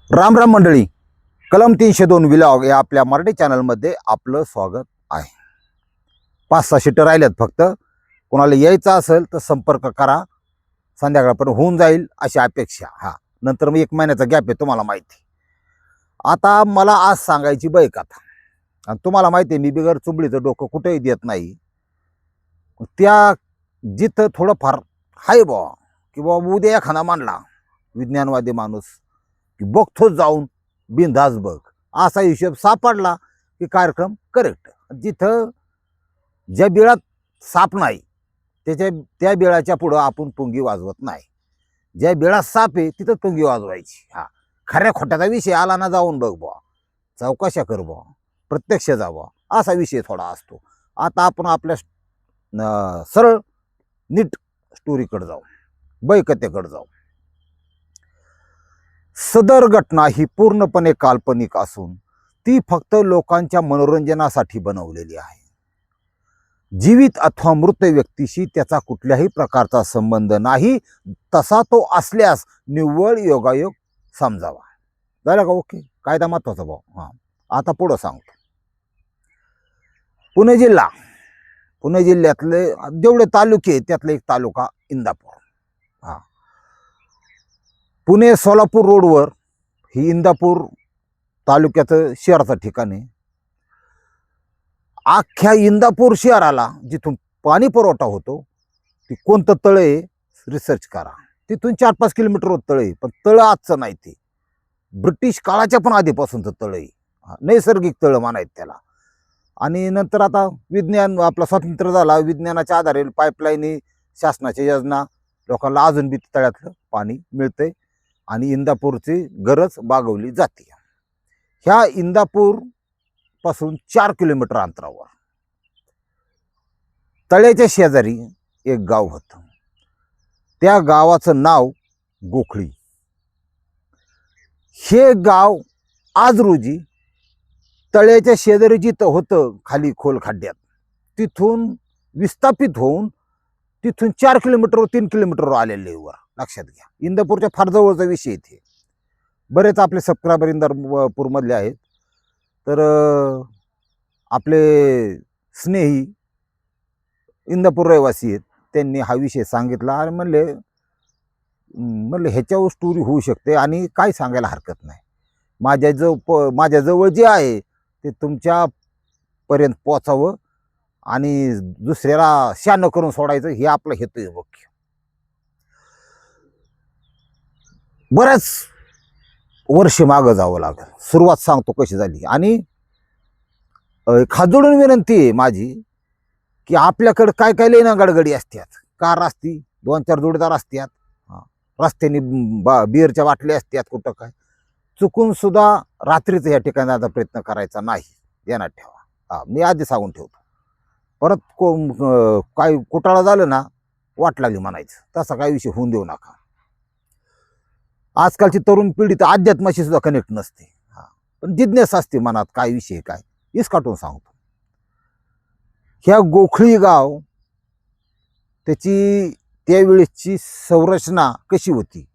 राम राम मंडळी, कलम 302 व्लॉग या आपल्या मराठी चॅनलमध्ये आपलं स्वागत आहे. 5-6 शीटर राहिल्यात फक्त. कोणाला यायचं असेल तर संपर्क करा. संध्याकाळपर्यंत होऊन जाईल अशी अपेक्षा. नंतर मग 1 महिन्याचा गॅप आहे, तुम्हाला माहिती. आता मला आज सांगायची कथा, आणि तुम्हाला माहिती आहे मी बिगर चुंबडीचं डोकं कुठेही देत नाही. त्या जिथं थोडंफार हाय बुवा, की बाबा उद्या एखादा मानला विज्ञानवादी माणूस की बघतोच जाऊन बिनधास बघ, असा हिशोब सापडला की कार्यक्रम करेक्ट. जिथं ज्या बिळात साप नाही त्या बिळाच्या पुढं आपण पुंगी वाजवत नाही. ज्या बिळात साप आहे तिथं पुंगी वाजवायची. खऱ्या खोट्याचा विषय आला ना, जाऊन बघ बुवा, चौकशा कर बुवा, प्रत्यक्ष जावा, असा विषय थोडा असतो. आता आपण आपल्या सरळ नीट स्टोरीकडे जाऊ, बैकथेकडे जाऊ. सदर घटना ही पूर्णपणे काल्पनिक असून ती फक्त लोकांच्या मनोरंजनासाठी बनवलेली आहे. जीवित अथवा मृत व्यक्तीशी त्याचा कुठल्याही प्रकारचा संबंध नाही. तसा तो असल्यास निव्वळ योगायोग समजावा. झालं का? ओके. कायदा महत्वाचा भाऊ. आता पुढं सांगतो. पुणे जिल्ह्यातले जेवढे तालुके आहेत त्यातले एक तालुका इंदापूर. पुणे सोलापूर रोडवर ही इंदापूर तालुक्याचं शहराचं ठिकाण आहे. अख्ख्या इंदापूर शहराला जिथून पाणी पुरवठा होतो ती कोणतं तळ आहे रिसर्च करा. तिथून 4-5 किलोमीटरवर तळ आहे, पण तळ आजचं नाही, ते ब्रिटिश काळाच्या पण आधीपासूनचं तळ आहे. नैसर्गिक तळ मानायत त्याला. आणि नंतर आता विज्ञान आपला स्वातंत्र्य झाला, विज्ञानाच्या आधारे पाईपलाईनी शासनाच्या योजना लोकांना अजून बी तळ्यातलं पाणी मिळतंय आणि इंदापूरची गरज भागवली जाते. ह्या इंदापूर पासून 4 किलोमीटर अंतरावर तळ्याच्या शेजारी एक गाव होतं. त्या गावाचं नाव गोखळी. हे गाव आज रोजी तळ्याच्या शेजारी जिथं होतं खाली खोल खड्ड्यात, तिथून विस्थापित होऊन तिथून 4 किलोमीटर 3 किलोमीटरवर आलेले वर. लक्षात घ्या, इंदापूरच्या फार जवळचा विषय इथे. बरेच आपले सबस्क्रायबर इंदापूरमधले आहेत. तर आपले स्नेही इंदापूर रहिवासी आहेत, त्यांनी हा विषय सांगितला आणि म्हणले ह्याच्यावर स्टोरी होऊ शकते आणि काय सांगायला हरकत नाही. माझ्याजवळ जे आहे ते तुमच्यापर्यंत पोचावं आणि दुसऱ्याला शान करून सोडायचं, हे आपलं हेतू आहे मुख्य. बऱ्याच वर्ष मागं जावं लागेल. सुरुवात सांगतो कशी झाली. आणि खाजोडून विनंती आहे माझी की आपल्याकडे काय काय लेणं गडगडी असतात. कार असती, 2-4 जोडीदार असतात, रस्त्याने बिअरच्या बाटल्या असतात, कुठं काय. चुकून सुद्धा रात्रीचं या ठिकाणी जायचा प्रयत्न करायचा नाही, ध्यानात ठेवा. मी आधी सांगून ठेवतो. परत काय कुटाळा झालं ना, वाट लागली म्हणायचं, तसा काही विषय होऊन देऊ नका. आजकालची तरुण पिढी तर अध्यात्माशी सुद्धा कनेक्ट नसते, पण जिज्ञासा असते मनात, काय विषय काय इसकाटून सांगतो. ह्या गोखळी गाव, त्याची त्यावेळेसची संरचना कशी होती.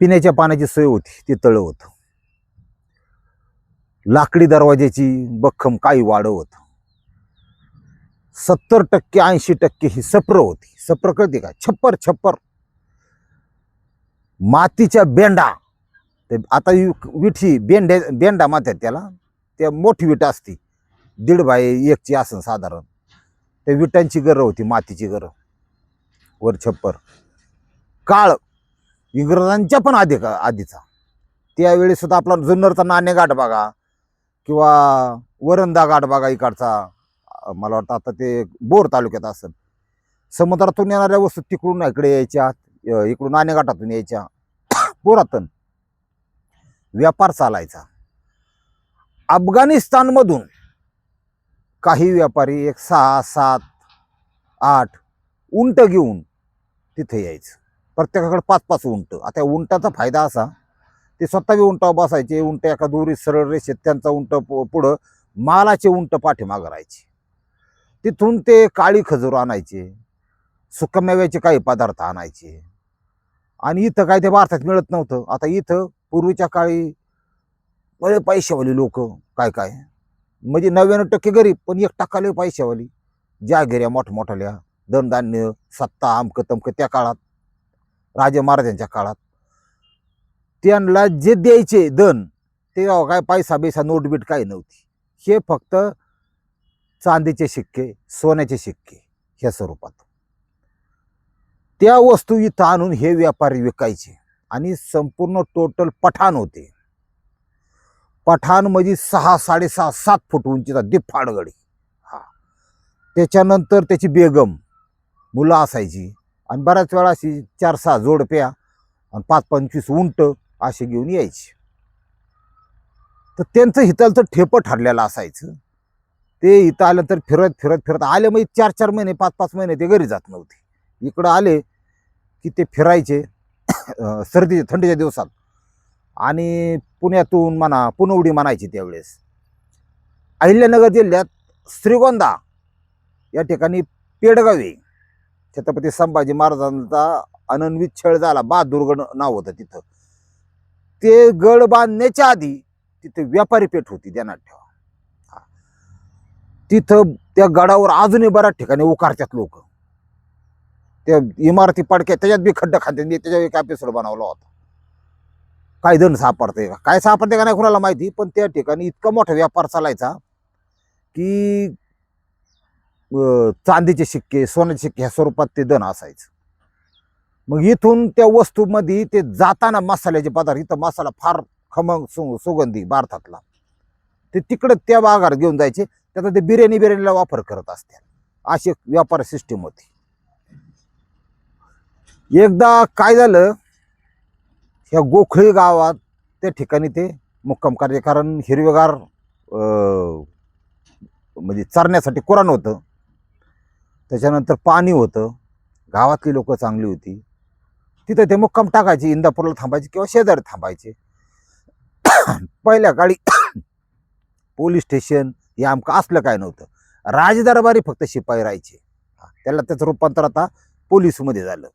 पिण्याच्या पाण्याची सोय होती, ते तळं होतं. लाकडी दरवाज्याची बख्खम काही वाढ होतं. 70% 80% ही सप्र होती. सप्र कळते का? छप्पर मातीच्या बेंडा. ते आता विठी बेंडा म्हणतात त्याला. त्या मोठी विटा असती, 1.5 बाय 1ची असं साधारण. त्या विटांची गरं होती, मातीची गरं, वर छप्पर. काळ इंग्रजांच्या पण आधीचा. त्यावेळी सुद्धा आपला जुन्नरचा नाणेघाट बघा किंवा वरंदा घाट बघा इकडचा. मला वाटतं आता ते बोर तालुक्यात असेल. समुद्रातून येणाऱ्या वस्तू तिकडून इकडे यायच्या, इकडून नाणेघाटातून यायच्या. पुरातन व्यापार चालायचा. अफगाणिस्तानमधून काही व्यापारी 6, 7, 8 उंट घेऊन तिथे यायचं. प्रत्येकाकडे 5-5 उंट. आता उंटाचा फायदा असा, ते स्वतः उंटावर बसायचे. उंट एका दोरी सरळ रेषेत, त्यांचा उंट पुढं, मालाचे उंट पाठीमागं राहायचे. तिथून ते काळी खजूर आणायचे, सुकमेव्याचे काही पदार्थ आणायचे. आणि इथं काय ते भारतात मिळत नव्हतं. आता इथं पूर्वीच्या काळी बरे पैशावाली लोक काय काय म्हणजे 99% गरीब, पण 1% लय पैशावाली, जहागिऱ्या मोठमोठ्याल्या, धनधान्य, सत्ता, अमकं तमकं. त्या काळात राजे महाराजांच्या काळात त्यांना जे द्यायचे धन ते काय पैसा बिसा नोटबीट काही नव्हती. हे फक्त चांदीचे शिक्के, सोन्याचे शिक्के ह्या स्वरूपात. त्या वस्तू इथं आणून हे व्यापारी विकायचे आणि संपूर्ण टोटल पठाण होते. पठाण म्हणजे 6, 6.5, 7 फूट उंचीचा दिफाड गडी. हा, त्याच्यानंतर त्याची बेगम, मुलं असायची आणि बऱ्याच वेळा अशी 4-6 जोडप्या आणि 5-25 उंट असे घेऊन यायचे. तर त्यांचं हितालचं ठेपं ठरलेलं असायचं. ते इथं आल्यानंतर फिरत फिरत फिरत आले, म्हणजे 4-4 महिने 5-5 महिने ते घरी जात नव्हते. इकडं आले की ते फिरायचे सर्दी थंडीच्या दिवसात. आणि पुण्यातून म्हणा, पुनवडी म्हणायची त्यावेळेस, अहिल्यानगर जिल्ह्यात श्रीगोंदा या ठिकाणी पेडगावी छत्रपती संभाजी महाराजांचा अनन्वित छळ झाला, बहादूरगड नाव होतं तिथं. ते गड बांधण्याच्या आधी तिथे व्यापारी पेठ होती, ध्यानात ठेवा. तिथं त्या गडावर अजूनही बऱ्याच ठिकाणी उकारतात लोक. त्या इमारती पडक्या, त्याच्यात बी खड्डा खाते, त्याच्यावर एक एपिसोड बनवला होता. काय धन सापडते का, काय सापडते का नाही कुणाला माहिती, पण त्या ठिकाणी इतका मोठा व्यापार चालायचा की चांदीचे शिक्के, सोन्याचे शिक्के ह्या स्वरूपात ते धन असायचं. मग इथून त्या वस्तूमध्ये ते जाताना मसाल्याचे पदार्थ, इथं मसाला फार खमंग सुगंधी भारतातला, ते तिकडे त्या भागात घेऊन जायचे. त्याचा ते बिर्याणीला वापर करत असते. अशी व्यापार सिस्टीम होती. एकदा काय झालं, ह्या गोखळी गावात त्या ठिकाणी ते मुक्काम करायचे, कारण हिरवेगार म्हणजे चरण्यासाठी कुराण होतं, त्याच्यानंतर पाणी होतं, गावातली लोक चांगली होती. तिथं ते मुक्काम टाकायचे, इंदापूरला थांबायचे किंवा शेजारी थांबायचे. पहिल्या काळी पोलीस स्टेशन हे आमचं असलं काय नव्हतं. राजदरबारी फक्त शिपाई राहायचे. त्याला त्याचं रूपांतर आता पोलीसमध्ये झालं.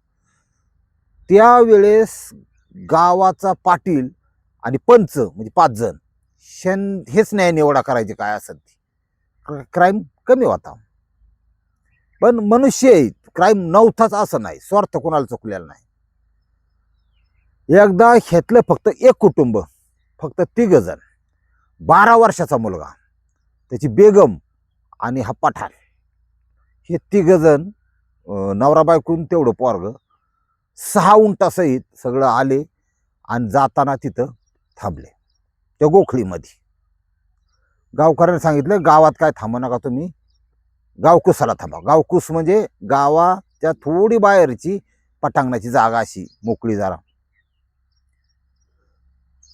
त्यावेळेस गावाचा पाटील आणि पंच म्हणजे 5 जण हेच न्याय निवडा करायचे. काय असेल ते क्राईम कमी होता, पण मनुष्य क्राईम नव्हताच असं नाही, स्वार्थ कोणाला चुकलेला नाही. एकदा घेतलं फक्त एक कुटुंब, फक्त 3 जण, 12 वर्षाचा मुलगा, त्याची बेगम आणि हा पठाण, हे 3 जण नवरा बायकून तेवढं पोरग 6 उंटासहित सगळं आले आणि जाताना तिथं थांबले त्या गोखळीमध्ये. गावकऱ्यांनी सांगितलं गावात काय थांबू नका तुम्ही, गावकुसाला थांबा. गावकुस म्हणजे गावाच्या थोडी बाहेरची पटांगणाची जागा, अशी मोकळी जागा.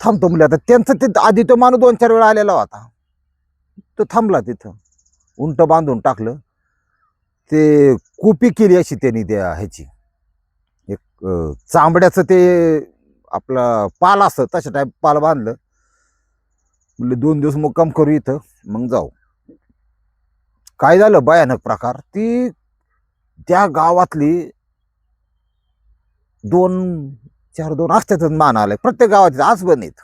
थांबतो म्हणजे आता त्यांचं ते आधी तो माणूस 2-4 वेळा आलेला होता, तो थांबला तिथं. उंट बांधून टाकलं, ते कुपी केली अशी त्यांनी त्या ह्याची, एक चांबड्याचं ते आपलं पाल असतं तशा टाईप पाल बांधलं. म्हणजे 2 दिवस मुक्काम करू इथं, मग जाऊ. काय झालं भयानक प्रकार, ती त्या गावातली 2-4 असत्यातच मान आलाय प्रत्येक गावात आज बनत.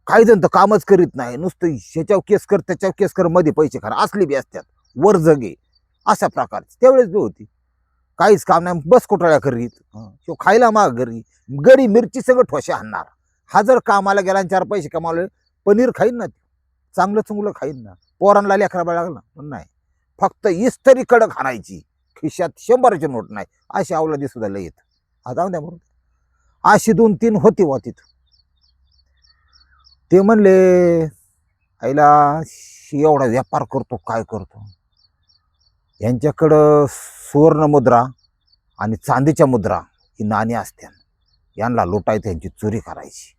काही जण तर कामच करीत नाही, नुसतं ह्याच्यावर केस कर त्याच्यावर केस कर, मध्ये पैसे खा, असली बी असतात, वर जगे अशा प्रकारची त्यावेळेस बी होती. काहीच काम नाही, बस कोटाळ्या करीत, तो खायला माग घरी गडी मिरची सगळं ठोशा आणणार. हा जर कामाला गेला आणि 4 पैसे कमावले, पनीर खाईन ना, चांगलं चुंगलं खाईन ना, पोरांना लेकरा लागला पण नाही. फक्त इस्त्री कडक हाणायची, खिशात 100ची नोट नाही, अशी अवलादी सुद्धा लय येत. जाऊ द्या बरोबर, अशी 2-3 होती वा तिथं. ते म्हणले आईला एवढा व्यापार करतो काय करतो, यांच्याकडं सुवर्ण मुद्रा आणि चांदीच्या मुद्रा ही नाणी असत्या, यांना लुटायचं, यांची चोरी करायची.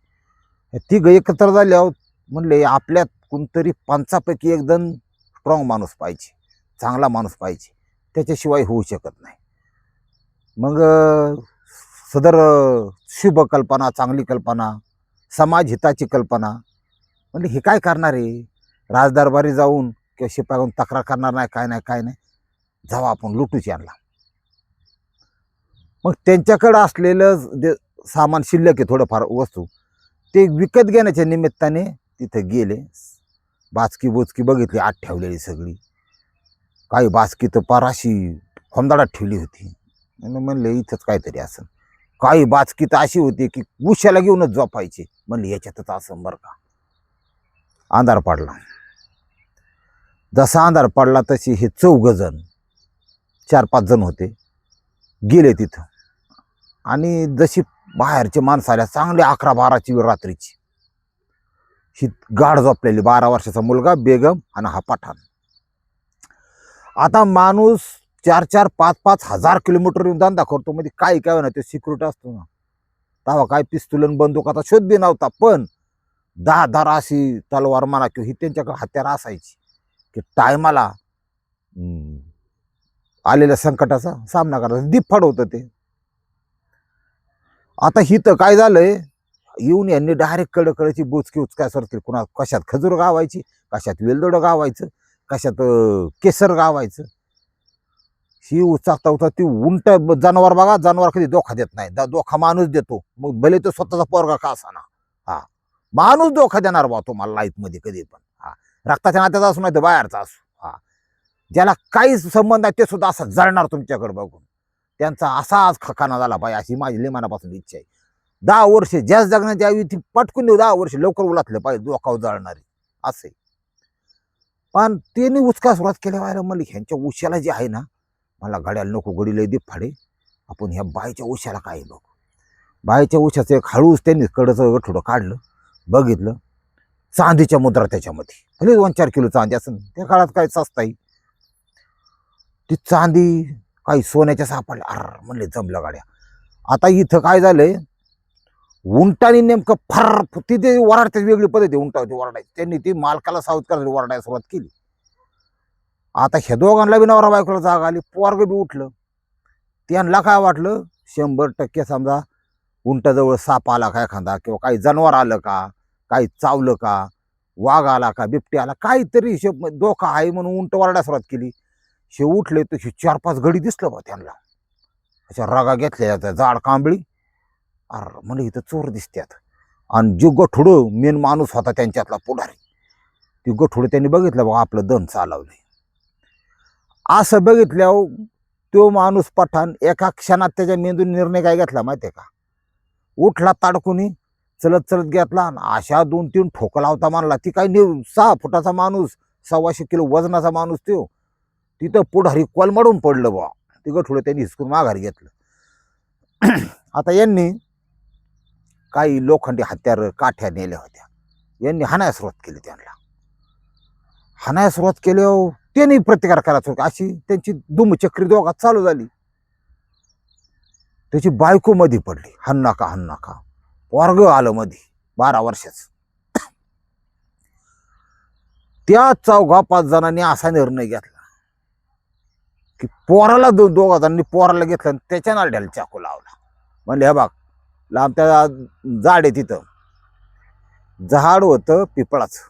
ती एकत्र झाल्यावर म्हणले आपल्यात कोणतरी 5पैकी 1 जण स्ट्रॉंग माणूस पाहिजे, चांगला माणूस पाहिजे, त्याच्याशिवाय होऊ शकत नाही. मग सदर शुभ कल्पना, चांगली कल्पना, समाज हिताची कल्पना, म्हणजे हे काय करणार आहे, राजदरबारी जाऊन किंवा शिपायाहून तक्रार करणार नाही, काय नाही काय नाही, जाऊ आपण लुटूच यांना. मग त्यांच्याकडं असलेलं जे सामान शिल्लक आहे थोडंफार वस्तू, ते विकत घेण्याच्या निमित्ताने तिथं गेले. बाचकी बोचकी बघितली आत ठेवलेली सगळी. काही बाचकी तर पार अशी खोंदाडात ठेवली होती. म्हणले इथंच काहीतरी असं. काही बाचकी तर अशी होती की उशाला घेऊनच झोपायची. म्हणले याच्यातच असं बरं का. अंधार पडला. जसा अंधार पडला तशी हे 4 जण 4-5 जण होते गेले तिथं. आणि जशी बाहेरचे माणसं आल्या चांगले 11-12ची वेळ रात्रीची. ही गाढ झोपलेली 12 वर्षाचा मुलगा बेगम आणि हा पठाण. आता माणूस 4-4, 5-5 हजार किलोमीटर येऊन धंदा करतो. म्हणजे काय काय ना ते सिक्युरिटी असतो ना. तेव्हा काय पिस्तुलन बंदूकाचा शोध बी नव्हता. पण 10 धार अशी तलवार म्हणा किंवा ही त्यांच्याकडे हत्यार असायची की टायमाला आलेल्या संकटाचा सामना करायचा. दिप्पाड होतं ते. आता हिथं काय झालंय, येऊन यांनी डायरेक्ट कडकडची बोचकी उचकाय सरतील. कुणा कशात खजूर गावायची, कशात वेलदोडं गावायचं, कशात केसर गावायचं. ही उचाकता उचकता ती उंट जनावर बघा. जनावर कधी धोका देत नाही. धोका माणूस देतो. मग भले तो स्वतःचा पोरगा का असाना. हा, माणूस धोका देणार बा तुम्हाला लाईफ मध्ये कधी पण. हा, रक्ताच्या नात्याचा असू नाही तर बाहेरचा असू. हा, ज्याला काहीच संबंध आहे ते सुद्धा असं जळणार तुमच्याकडे बघून. त्यांचा असा आज खकाना झाला पाहिजे अशी माझी लय मनापासून इच्छा आहे. 10 वर्ष ज्याच जगण्याच्या आयुष्य ती पटकून देऊ. 10 वर्ष लवकर उलातलं पाहिजे डोकावर जळणारे असे. पण त्यांनी उचका सुरुवात केल्या व्हायला म्हणले ह्यांच्या उशाला जे आहे ना, मला गाड्याला नको गडी लय दे फाडे. आपण ह्या बाईच्या उशाला काय बघ. बाईच्या उशाचं एक हळूच त्यांनी कडचं गठोडं काढलं. बघितलं चांदीच्या मुद्रा त्याच्यामध्ये. भले 2-4 किलो चांदी असं त्या काळात काय सस्ताई. ती चांदी काही सोन्याच्या सापडल्या. म्हणले जमलं गाड्या. आता इथं काय झालंय, उंटाने नेमकं फार तिथे वराडते वेगळी पद्धती उंटावरती वरडायची. त्यांनी ती मालकाला सावध करायला वरडायला सुरुवात केली. आता ह्या दोघांना बी नवरा बायकोला जाग आली. पोरग बी उठलं. त्यांना काय वाटलं 100% समजा उंटाजवळ साप आला का एखादा, किंवा काही जनावर आलं का, काही चावलं का, वाघ आला का, बिबटी आला, काहीतरी हिशोब धोका आहे म्हणून उंट वरडायला सुरुवात केली. हे उठले तर 4-5 गडी दिसलं बा त्यांना. अशा रागा घेतल्या जाड कांबळी. म्हणजे इथं चोर दिसतात. आणि जो गठुडं मेन माणूस होता त्यांच्यातला पुढारी, ती गठुडं त्यांनी बघितलं बघा आपलं दन चालवलंय. असं बघितल्यावर तो माणूस पठाण एका क्षणात त्याच्या मेंदून निर्णय काय घेतला माहितीये का. उठला ताडकुनी चलत चलत घेतला. अशा 2-3 ठोका लावता मानला. ती काय 6 फुटाचा माणूस, 125 किलो वजनाचा माणूस तो. तिथं पुढारी कोलमडून पडलं बा. ती गठुडं त्यांनी हिसकून माघारी घेतलं. आता यांनी काही लोखंडी हत्यार काठ्या नेल्या होत्या. यांनी हाणायला सुरुवात केली. त्यांना हाणायला सुरुवात केल्यावर त्यांनी प्रतिकार करायला सुरू. अशी त्यांची दुमचक्री दोघात चालू झाली. त्याची बायको मध्ये पडली. हन्नाका हन्नाका. पोरग आलं मध्ये 12 वर्षाचं. त्या 4-5 जणांनी असा निर्णय घेतला की पोराला 2 जणांनी पोराला घेतलं आणि त्याच्या नारड्याला चाकू लावला. म्हणले हे बघ लांब त्या झाड आहे तिथं. झाड होतं पिपळाचं.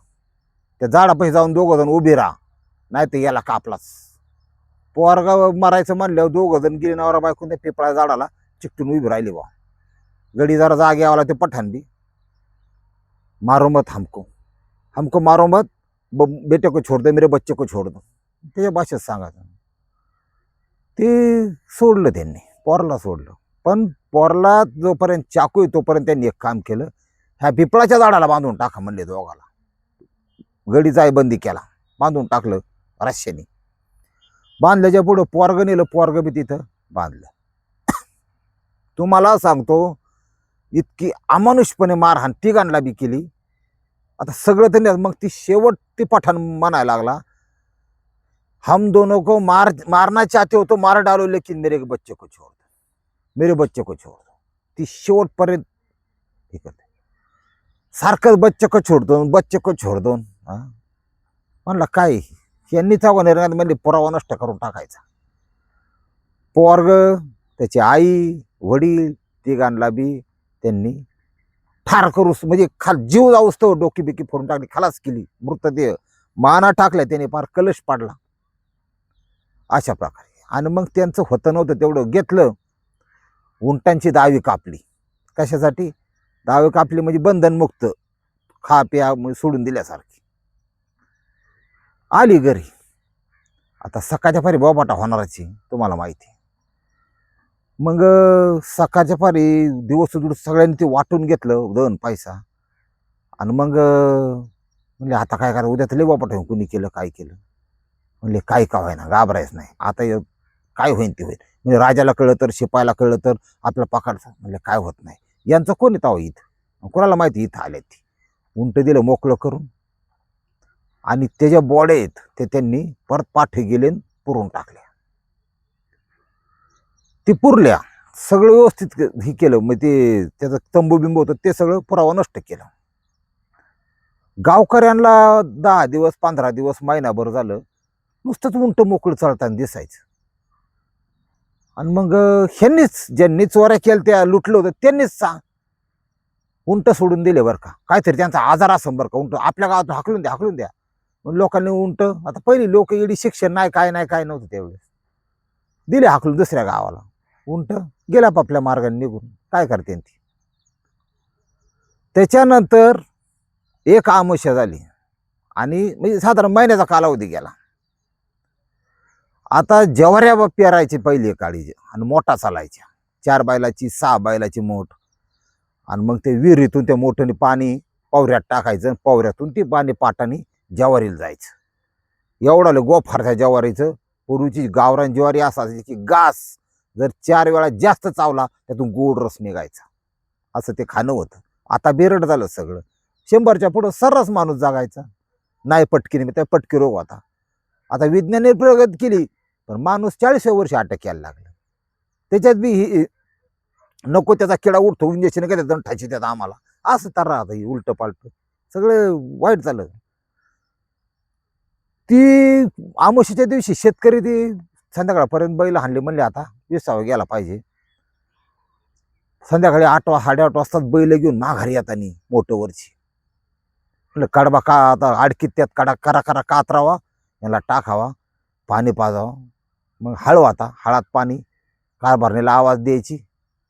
त्या झाडापाशी जाऊन 2 जण उभी राहा, नाही तर याला कापलाच. पोरगा मरायचं म्हणल्यावर 2 जण गेली नवरा बायकून त्या पिपळा झाडाला चिकटून उभी राहिली बा. गडी जरा जागे आला ते पठाण बी मारो मत हमको, हमको मारो मत, बेटे को छोड़ दे, मेरे बच्चे को छोड़ दो. त्याच्या भाषेत सांगायचं. ते सोडलं त्यांनी, पोरला सोडलं. पण पोरला जोपर्यंत चाकू आहे तोपर्यंत त्यांनी एक काम केलं. ह्या पिपळाच्या झाडाला बांधून टाका म्हणले दोघाला. गडी जायबंदी केला. बांधून टाकलं रश्याने. बांधल्याच्या पुढं पोरग नेलं. पोरग बी तिथं बांधलं. तुम्हाला सांगतो इतकी अमानुषपणे मारहाण तिघांना बी केली. आता सगळं त्यांनी मग ती शेवट ती पठाण म्हणायला लागला, हम दोनों को मारना चाहते हो तो मार डालो, लेकिन मेरे बच्चे को छोड़ दो, मेरे बच्चे को छोड़ दो. ती शेवटपर्यंत ठीक आहे. सारखंच बच्चे को छोड़ दो, बच्चे को छोड़ दो. म्हणला काय यांनी चांगला निर्णय म्हणजे पुरावा नष्ट करून टाकायचा. पोरग, त्याची आई, वडील तिघांना बी त्यांनी ठार करूस म्हणजे जीव जाऊस तो डोकी बिकी फोडून टाकली, खलास केली. मृतदेह माना टाकल्या त्याने, फार कलश पाडला अशा प्रकारे. आणि मग त्यांचं होतं नव्हतं तेवढं घेतलं. उंटांची दावी कापली. कशासाठी? दावे कापली म्हणजे बंधनमुक्त, खा प्या सोडून दिल्यासारखी. आली घरी. आता सकाळच्या पारी बोबाटा होणाराची तुम्हाला माहिती. मग सकाळच्या पारी दिवस सगळ्यांनी ते वाटून घेतलं 2 पैसा. आणि मग म्हणले आता काय करा, उद्या तर लय बोबाटा होईल, कुणी केलं काय केलं. म्हणले काय का व्हायना, घाबरायचं नाही, आता काय होईल ते होईल. म्हणजे राजाला कळलं तर, शिपायाला कळलं तर आपलं पकडचं. म्हणले काय होत नाही, यांचं कोणी ताव इथं, कोणाला माहिती इथं आले. ती उंट दिलं मोकळं करून, आणि त्याच्या बॉड्या आहेत ते त्यांनी परत पाठी गेले पुरून टाकल्या. ती पुरल्या, सगळं व्यवस्थित हे केलं. मग ते त्याचं तंबू बिंबू होतं ते सगळं पुरावा नष्ट केलं. गावकऱ्यांना 10 दिवस 15 दिवस महिनाभर झालं नुसतंच उंट मोकळं चालताना दिसायचं. आणि मग ह्यांनीच ज्यांनी चोऱ्या केल्या त्या लुटलं होतं त्यांनीच उंट सोडून दिले बरं का. काहीतरी त्यांचा आजार असं बरं का, उंट आपल्या गावात हाकलून द्या हाकलून द्या. मग लोकांनी उंट, आता पहिली लोक एवढी शिक्षण नाही काय नव्हतं त्यावेळेस, दिले हाकलून दुसऱ्या गावाला. उंट गेला आपल्या मार्गाने निघून, काय करते ती. त्याच्यानंतर एक आमुष्या झाली आणि म्हणजे साधारण महिन्याचा कालावधी गेला. आता ज्वाऱ्या पेरायची पहिली काळी आणि मोठा चालायच्या, 4 बैलाची 6 बैलाची मोठ. आणि मग ते विहिरीतून त्या मोठ्याने पाणी पवऱ्यात टाकायचं, पवऱ्यातून ती पाणी पाटाने ज्वारीला जायचं. एवढा गोफार त्या ज्वारीचं. पूर्वीची गावरान ज्वारी असायची की घास जर 4 वेळा जास्त चावला त्यातून गोड रस निघायचा, असं ते खाणं होतं. आता बेरड झालं सगळं. 100च्या पुढं सर्रास माणूस जागायचा, नाही पटकीने, त्या पटकी रोग होता. आता विज्ञानाने प्रगती केली पण माणूस 40 वर्ष अटक यायला लागला. त्याच्यात बी नको त्याचा किडा उठतो, इंजेक्शन घेतात जाऊन ठायची त्यात आम्हाला, असं तर राहतं उलट पालट, सगळं वाईट झालं. ती आमोशीच्या दिवशी शेतकरी ती संध्याकाळपर्यंत बैल हाणले, म्हणले आता विसावं गेला पाहिजे. संध्याकाळी 8 8:30 वाजता बैल घेऊन माघारी येतानी मोटरवरची. म्हणलं कडबा का आता अडकीत त्यात कडा करा करा कातरावा, याला टाकावा, पाणी पाजावं. मग हळू आता हळात पाणी, कारभारणीला आवाज द्यायची.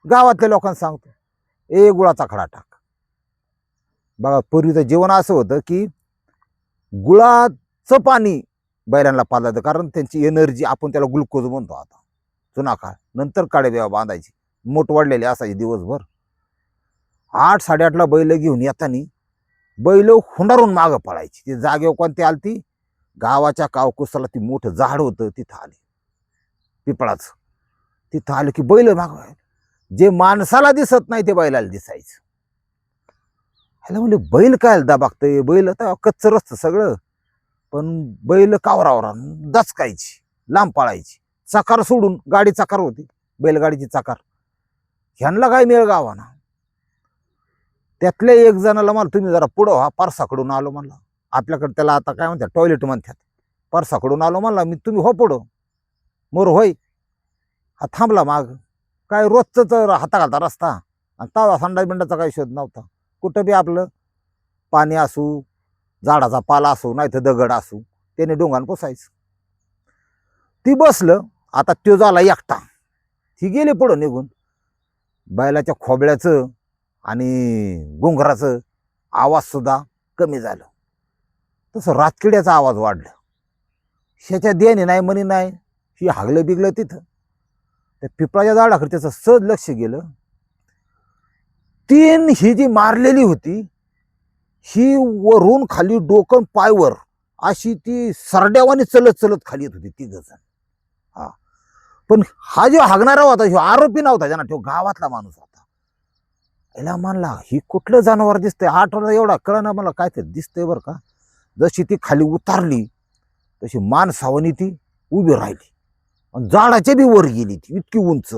गावातल्या लोकांना सांगतो, गुळाचा खडा टाक. बघा पूर्वीचं जीवन असं होतं की गुळाचं पाणी बैलांना पाजायचं, कारण त्यांची एनर्जी, आपण त्याला ग्लुकोज म्हणतो. आता जुना काळ, नंतर काळे बांधायची, मोठ वाढलेले असायचे दिवसभर. 8 8:30ला बैल घेऊन येतानी बैल हुंडारून मागं पळायची. ती जागेवर कोणती आलती, गावाच्या कावकुसाला ती मोठं झाड होतं तिथं आली, पिपळाचं. तिथं आलं की बैल माग, जे माणसाला दिसत नाही ते बैलाला दिसायचं. ह्याला म्हणजे बैल काय दाबागतंय, बैल आता कच्चं रस्तं सगळं, पण बैल कावरावरा दचकायची, लांब पळायची. चाकार सोडून, गाडी चाकार होती, बैलगाडीची चाकार. ह्यांना काय मेळ गावाना. त्यातल्या एक जणाला मला, तुम्ही जरा पुढं व्हा, परसाकडून आलो म्हणला. आपल्याकडे त्याला आता काय म्हणतात, टॉयलेट म्हणतात. परसाकडून आलो म्हणला मी, तुम्ही हो पुढं. मोर होय. हा थांबला माग. काय रोजच हाता घालता रस्ता, आणि तवा संडास बिंडाचा काही शोध नव्हता. कुठं बी आपलं पाणी असू, झाडाचा पाला असू, नाही तर दगड असू, त्याने डोंगान पुसायचं. ती बसलं. आता तो झाला एकटा. ती गेली पुढं निघून. बैलाच्या खोबळ्याचं आणि घुंगराचं आवाज सुद्धा कमी झालं. तसं रातकिड्याचा आवाज वाढला. ह्याच्या देणे नाही म्हणी नाही, ही हागलं बिगलं तिथं. त्या पिपळाच्या झाडाकडे त्याचं सहज लक्ष गेलं. 3 ही जी मारलेली होती, ही वरून खाली डोकं पायवर अशी ती सरड्यावानी चलत चलत खाली येत होती 3 जण. हा, पण हा जो हागणारा होता, ह्यो आरोपी नव्हता, ज्यांना तो गावातला माणूस होता. याला म्हणला ही कुठलं जनावर दिसतंय, 8 वाजता एवढा कळना मला, काय ते दिसतंय बरं का. जशी ती खाली उतारली तशी माणसावानी ती उभी राहिली, आणि झाडाच्या बी वर गेली ती, इतकी उंच.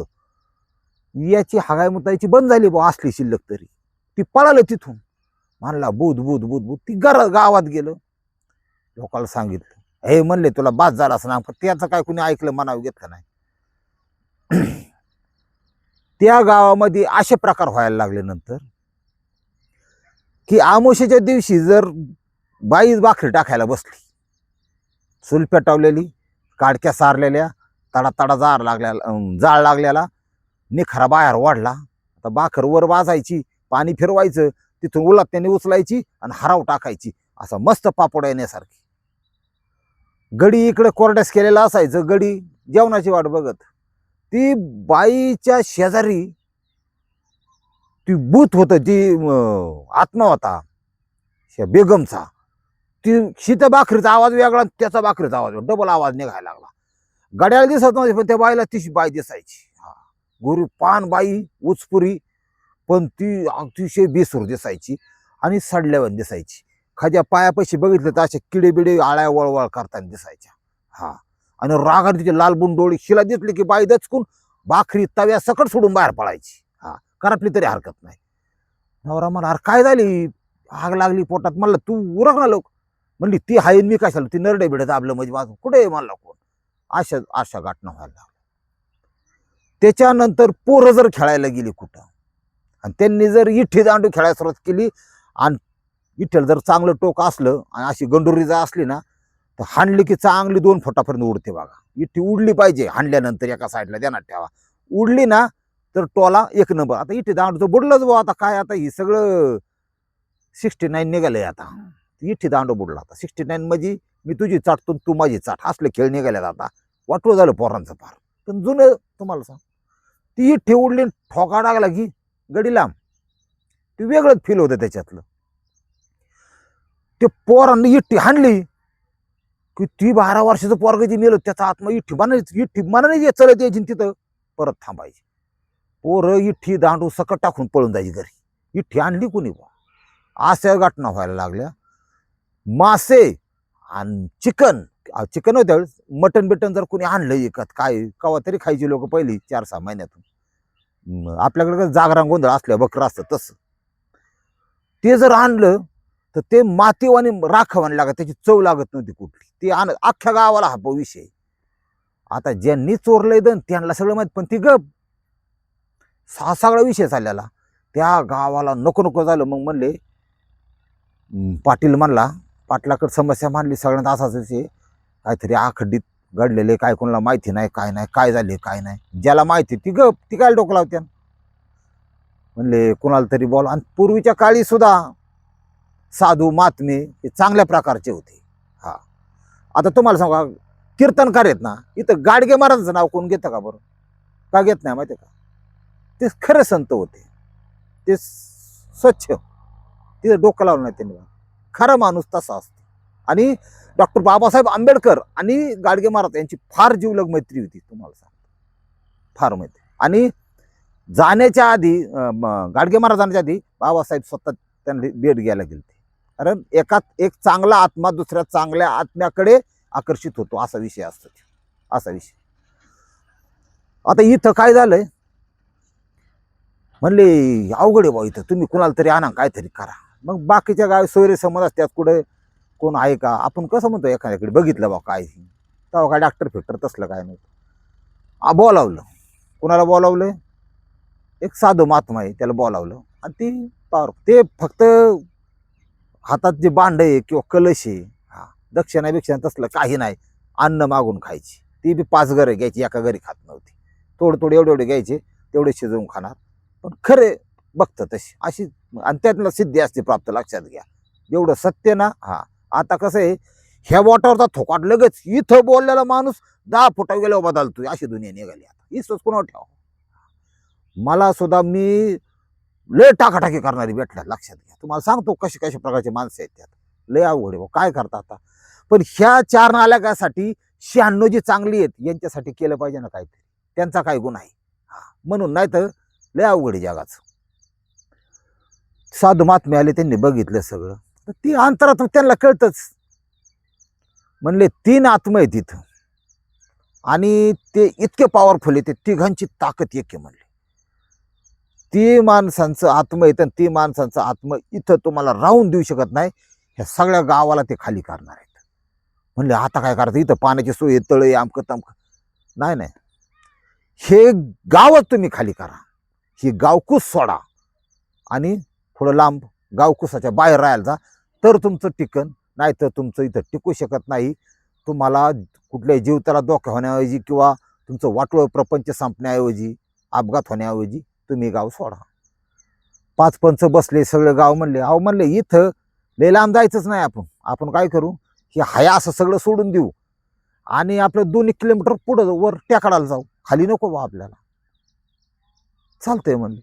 याची हागाय मुतायची बंद झाली बा, असली शिल्लक तरी. ती पळालं तिथून. म्हणला बुध बुध बुध बुध. ती गावात गेलं, लोकांना सांगितलं. हे म्हणले तुला बास झाला असं ना, पण त्याचं काय कुणी ऐकलं, मनावर घेतलं नाही. त्या गावामध्ये असे प्रकार व्हायला लागले नंतर की आमोशेच्या दिवशी जर बाई भाकरी टाकायला बसली, चूल पेटवलेली, काडक्या सारलेल्या, तडा तडा जाळ लागलेला, निखरा बाहेर वाढला. आता भाकर वर वाजायची, पाणी फिरवायचं, तिथून उलात्याने उचलायची आणि हराव टाकायची, असा मस्त पापड येण्यासारखी. गडी इकडे कोरड्यास केलेला असायचं, गडी जेवणाची वाट बघत. ती बाईच्या शेजारी ती भूत होतं, ती आत्मा होता बेगमचा. ती शीता भाकरीचा आवाज वेगळा, त्याचा भाकरीचा आवाज डबल आवाज निघायला लागला. गड्याला दिसत नव्हती, पण त्या बाईला तिची बाई दिसायची. गोरी पान बाई, उचपुरी, पण ती अतिशय बेसूर दिसायची आणि सडल्यावर दिसायची. खाद्या पायापाशी बघितलं तर असे किडे बिडे आळ्या वळवळ करताना दिसायच्या. आणि रागाने तिचे लालबुन डोळे, शिला दिसली की बाई दचकून भाकरी तव्या सकट सोडून बाहेर पडायची. करपली तरी हरकत नाही. नवरा मला, अरे काय झाली, आग लागली पोटात. म्हणलं तू उरक ना लोक. म्हणली ती हाय, मी कशाला, ती नरडे बिडे दाबलं म्हणजे माझं कुठे म्हणला कोण. अशा गाठणं व्हायला लागल्या. त्याच्यानंतर पोरं जर खेळायला गेली कुठं आणि त्यांनी जर इठ्ठी दांडू खेळायला सुरुवात केली आणि इठ्ठल जर चांगलं टोक असलं आणि अशी गंडोरी जर असली ना, तर हाणली की चांगली 2 फुटापर्यंत उडते बघा. इठ्ठी उडली पाहिजे हाणल्यानंतर, एका साईडला ध्यानात ठेवा. उडली ना तर टोला 1 नंबर. आता इठ्ठी दांडूचं बुडलंच भाऊ. आता काय, आता ही सगळं 69 निघालंय. आता इठ्ठी दांडू बुडला. आता 69 म्हणजे मी तुझी चाटतो तू माझी चाट, असले खेळ निघाल्यात आता. वाटू झालं पोरांचं फार. पण जुनं तुम्हाला सांग, ती इठ्ठी उडली, ठोका टाकला की गडी लांब. ते वेगळंच फील होतं त्याच्यातलं. ते पोरांनी इठ्ठी हाणली की ती 12 वर्षाचं पोरग जे मेलं, त्याचा आत्मा इठ्ठी मनाने चलत यायची, तिथं परत थांबायची. पोरं इठ्ठी दांडू सकट टाकून पळून जायची घरी. इठ्ठी आणली कोणी बा. अशा घटना व्हायला लागल्या. मासे आणि चिकन होत्या वेळेस, मटन बिटन जर कोणी आणलं एकत, काय कवा तरी खायची लोक पहिली 4-6 महिन्यातून. आपल्याकडे जागरण गोंधळ असल्या बकरं असतं तसं. ते जर आणलं तर ते मातीवानी राखवानी लागत, त्याची चव लागत नव्हती कुठली. ते अख्ख्या गावाला हा विषय. आता ज्यांनी चोरलंय दन त्यांना सगळं माहित, पण ती गप सगळा विषय चाललेला. त्या गावाला नको नको झालं. मग म्हणले, पाटील म्हणला, पाटलाकडे समस्या मांडली सगळ्यांना, असाच विषय काहीतरी आखड्डीत घडलेले, काय कोणाला माहिती नाही, काय नाही, काय झाले काय नाही. ज्याला माहिती ती गप, ती काय डोकं लावत्या. म्हणले कुणाला तरी बोल. आणि पूर्वीच्या काळी सुद्धा साधू महात्मे हे चांगल्या प्रकारचे होते. आता तुम्हाला सांगा, कीर्तनकार आहेत ना, इथं गाडगे महाराजांचं नाव कोण घेतं का बरं? का घेत नाही माहिती का? ते खरे संत होते, ते स्वच्छ, तिथं डोकं लावलं नाही त्यांनी. खरा माणूस तसा असतो. आणि डॉक्टर बाबासाहेब आंबेडकर आणि गाडगे महाराज यांची फार जीवलग मैत्री होती, तुम्हाला सांगतो, फार मैत्री. आणि जाण्याच्या आधी, गाडगे महाराज जाण्याच्या आधी बाबासाहेब स्वतः त्यांनी भेट घ्यायला गेले. कारण एक चांगला आत्मा दुसऱ्या चांगल्या आत्म्याकडे आकर्षित होतो, असा विषय असतो, असा विषय. आता इथं काय झालंय, म्हणले अवघड आहे भाऊ, इथं तुम्ही कुणाला तरी आणा, काहीतरी करा. मग बाकीच्या गावी सोयरे समज असतात, कुठे कोण आहे का, आपण कसं म्हणतो एखाद्याकडे बघितलं बा काय, तेव्हा काय डॉक्टर फिक्टर तसलं काय नव्हतं. बोलावलं. कुणाला बोलावलं? एक साधू महात्मा आहे, त्याला बोलावलं. आणि ती ते फक्त हातात जे भांड आहे किंवा कलश आहे, दक्षिणा बिक्षणा तसलं काही नाही, अन्न मागून खायची. ती बी 5 घरं घ्यायची, एका घरी खात नव्हती. थोडे एवढे घ्यायचे, तेवढे शिजवून खाणार. पण खरे बघतं तशी अशी, आणि त्यातलं सिद्धी असते प्राप्त, लक्षात घ्या. एवढं सत्य ना. आता कसं आहे, ह्या बोटावरचा थोकाट लगेच इथं बोललेला माणूस 10 फुटा गेल्यावर बदलतोय, अशी दुनिया निघाली आता. विश्वास कोणावर ठेवा. मला सुद्धा मी लय टाकाटाकी करणारी भेटल्या, लक्षात घ्या. तुम्हाला सांगतो कशा कशा प्रकारचे माणसं आहेत त्यात. लय अवघड आहे, काय करता आता. पण ह्या 4 नालायकासाठी 96 जी चांगली आहेत, यांच्यासाठी केलं पाहिजे ना काहीतरी. त्यांचा काय गुन्हा आहे म्हणून, नाही तर लय अवघड आहे जगाचं. साधू महात्मे आले, त्यांनी बघितलं सगळं. तर ती अंतरात त्यांना कळतच. म्हणले 3 आत्मा आहे तिथं, आणि ते इतके पॉवरफुल आहे, ते तिघांची ताकद एक आहे म्हणले. ती माणसांचं आत्मा येतं, ती माणसांचं आत्मा इथं तुम्हाला राहून देऊ शकत नाही. ह्या सगळ्या गावाला ते खाली करणार आहेत. म्हणले आता काय करायचं, इथं पाण्याची सोय, तळे, आमकं तमकं नाही, हे गावच तुम्ही खाली करा. ही गावकूस सोडा आणि थोडं लांब गावकुसाच्या बाहेर राहायला जा, तर तुमचं टिकन. नाही तर तुमचं इथं टिकू शकत नाही. तुम्हाला कुठल्याही जीविताला धोका होण्याऐवजी किंवा तुमचं वाटोळं प्रपंच संपण्याऐवजी, अपघात होण्याऐवजी तुम्ही गाव सोडा. 5 पंच बसले, सगळं गाव म्हणले, अहो म्हणले इथं लय लांब जायचंच नाही, आपण आपण काय करू, हे हाय असं सगळं सोडून देऊ आणि आपलं 2 किलोमीटर पुढं वर टेकडाला जाऊ, खाली नको बा आपल्याला. चालतंय म्हणले.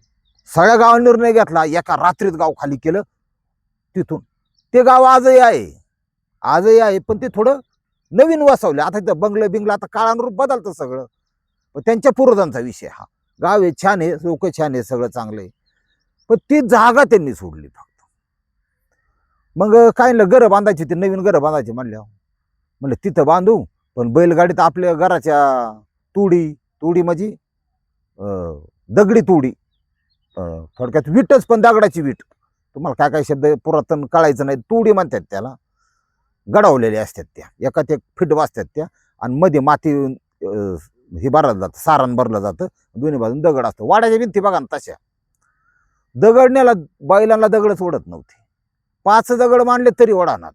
सगळ्या गावाने निर्णय घेतला, एका रात्रीत गाव खाली केलं. तिथून ते गाव आजही आहे, पण ते थोडं नवीन वसवले. आता तिथं बंगलं बिंगलं, आता काळानुरूप बदलतं सगळं, पण त्यांच्या पूर्वजांचा विषय हा. गाव आहे, छान आहे, लोक छान आहे, सगळं चांगलं आहे, पण ती जागा त्यांनी सोडली फक्त. मग काय ना, घरं बांधायची, ते नवीन घरं बांधायची म्हणल्यावर म्हणलं तिथं बांधू, पण बैलगाडीत आपल्या घराच्या तुडी म्हणजे दगडी तुडी, थोडक्यात विटच, पण दगडाची विट. तुम्हाला काय काय शब्द पुरातन कळायचं नाही, तुडी म्हणतात त्याला. गडावलेल्या असतात त्या, एकात एक फिट वाजतात त्या, आणि मध्ये माती हे भरलं जातं, सारण भरलं जातं, दोन्ही बाजून दगड असतं. वाड्याच्या भिंती बघा ना तशा. दगड नेला, बैलांना दगडच ओढत नव्हते. 5 दगड मांडले तरी ओढानात.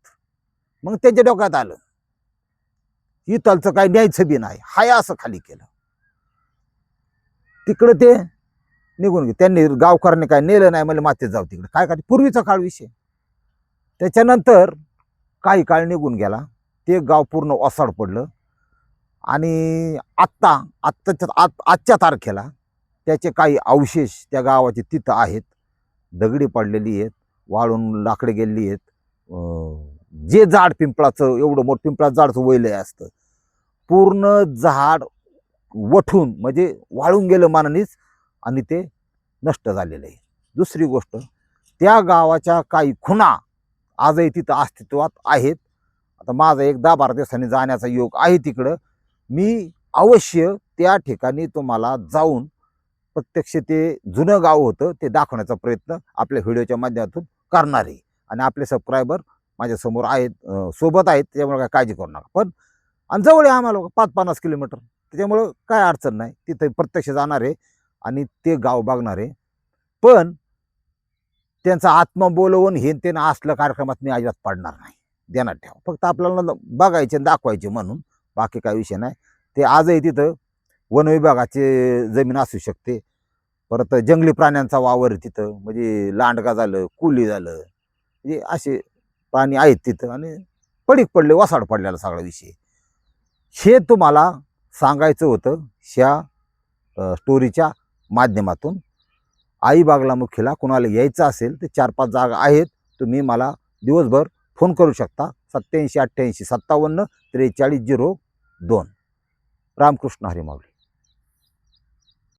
मग त्यांच्या डोक्यात आलं, इथलचं काय न्यायचं बी नाही, हाय असं खाली केलं. तिकडं ते निघून गेले. त्यांनी गावकऱ्यांनी काय नेलं नाही, म्हणजे मातीत जाऊ तिकडे, काय काय पूर्वीचा काळ विषय. त्याच्यानंतर काही काळ निघून गेला, ते गाव पूर्ण ओसाड पडलं. आणि आजच्या तारखेला त्याचे काही अवशेष त्या गावाचे तिथं आहेत, दगडी पडलेली आहेत, वाळून लाकडे गेलेली आहेत. जे झाड पिंपळाचं, एवढं मोठं पिंपळाचं झाडचं वैलय असतं, पूर्ण झाड वठून म्हणजे वाळून गेलं मानानेच, आणि ते नष्ट झालेलं आहे. दुसरी गोष्ट, त्या गावाच्या काही खुणा आजही तिथं अस्तित्वात आहेत. आता माझा एक 10-12 दिवसांनी जाण्याचा योग आहे तिकडं. मी अवश्य त्या ठिकाणी तुम्हाला जाऊन प्रत्यक्ष ते जुनं गाव होतं ते दाखवण्याचा प्रयत्न आपल्या व्हिडिओच्या माध्यमातून करणार आहे. आणि आपले सबस्क्रायबर माझ्यासमोर आहेत, सोबत आहेत, त्यामुळे काय काळजी करू नका. पण आणि जवळ आहे आम्हाला 5-50 किलोमीटर, त्याच्यामुळं काय अडचण नाही. तिथे प्रत्यक्ष जाणार आहे आणि ते गाव बघणार आहे. पण त्यांचा आत्मा बोलवून हे ते असलं कार्यक्रमात मी अजिबात पडणार नाही, ध्यानात ठेवा. फक्त आपल्याला बघायचे आणि दाखवायचे म्हणून, बाकी काही विषय नाही. ते आजही तिथं वनविभागाचे जमीन असू शकते, परत जंगली प्राण्यांचा वावर तिथं, म्हणजे लांडगा झालं, कुली झालं, म्हणजे असे प्राणी आहेत तिथं. आणि पडीक पडले, वसाड पडलेला सगळा विषय. हे तुम्हाला सांगायचं होतं ह्या स्टोरीच्या माध्यमातून. अलिबागला मुख्यला कुणाला यायचं असेल तर 4-5 जागा आहेत. तुम्ही मला दिवसभर फोन करू शकता. 87 88 57 43 02. रामकृष्ण हरी माऊली.